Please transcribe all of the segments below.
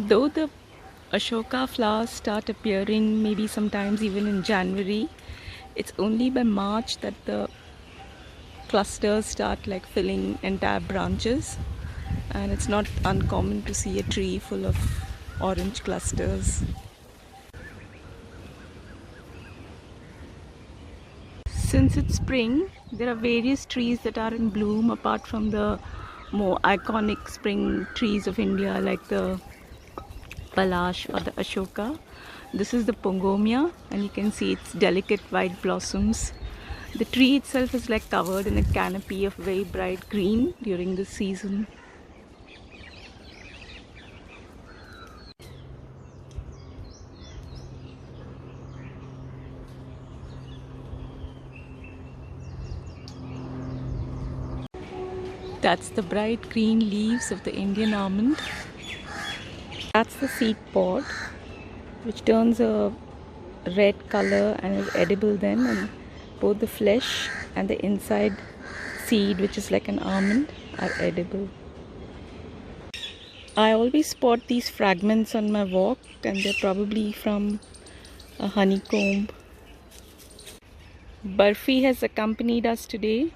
Though the Ashoka flowers start appearing maybe sometimes even in January, it's only by March that the clusters start like filling entire branches, and it's not uncommon to see a tree full of orange clusters. Since it's spring, there are various trees that are in bloom apart from the more iconic spring trees of India like the Palash or the Ashoka. This is the Pongomia, and you can see its delicate white blossoms. The tree itself is like covered in a canopy of very bright green during the season. That's the bright green leaves of the Indian almond. That's the seed pod, which turns a red color and is edible then, and both the flesh and the inside seed, which is like an almond, are edible. I always spot these fragments on my walk, and they're probably from a honeycomb. Burfi has accompanied us today.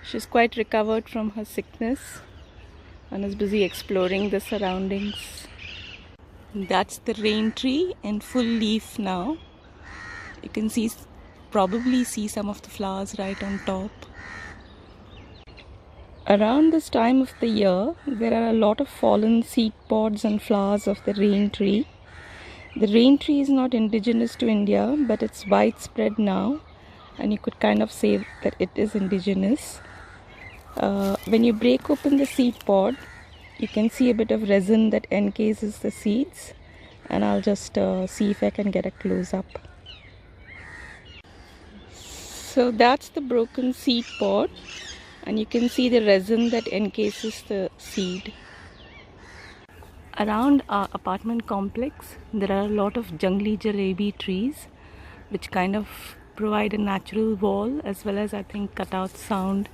She's quite recovered from her sickness and is busy exploring the surroundings. That's the rain tree in full leaf now. You can probably see some of the flowers right on top. Around this time of the year, there are a lot of fallen seed pods and flowers of the rain tree. The rain tree is not indigenous to India, but it's widespread now, and you could kind of say that it is indigenous. When you break open the seed pod, you can see a bit of resin that encases the seeds, and I'll just see if I can get a close-up. So that's the broken seed pod, and you can see the resin that encases the seed. Around our apartment complex, there are a lot of jungli jalebi trees, which kind of provide a natural wall as well as, I think, cut out sound.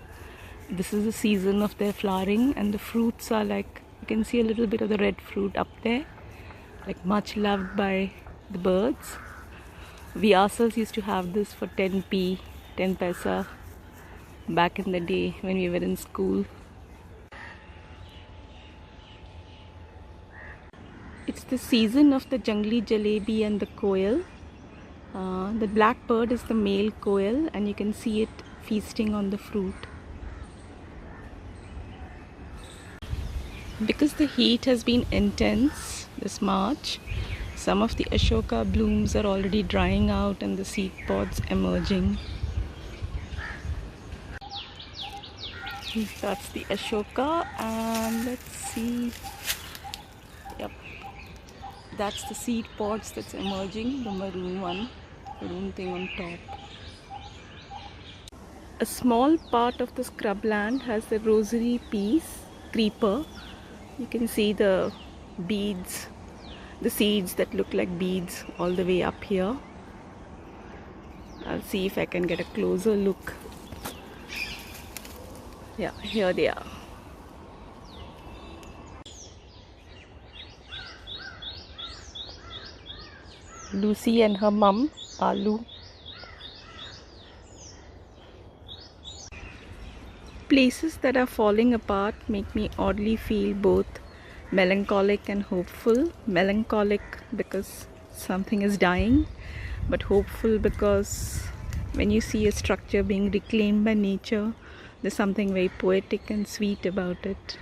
This is the season of their flowering, and the fruits are like, you can see a little bit of the red fruit up there, like much loved by the birds. We ourselves used to have this for 10 paisa back in the day when we were in school. It's the season of the jungli jalebi and the koel. The black bird is the male koel, and you can see it feasting on the fruit. Because the heat has been intense this March, some of the Ashoka blooms are already drying out and the seed pods emerging. That's the Ashoka, and let's see. Yep, that's the seed pods that's emerging, the maroon thing on top. A small part of the scrubland has the rosary creeper. You can see the beads, the seeds that look like beads all the way up here. I'll see if I can get a closer look. Yeah, here they are. Lucy and her mum, Alu. Places that are falling apart make me oddly feel both melancholic and hopeful. Melancholic because something is dying, but hopeful because when you see a structure being reclaimed by nature, there's something very poetic and sweet about it.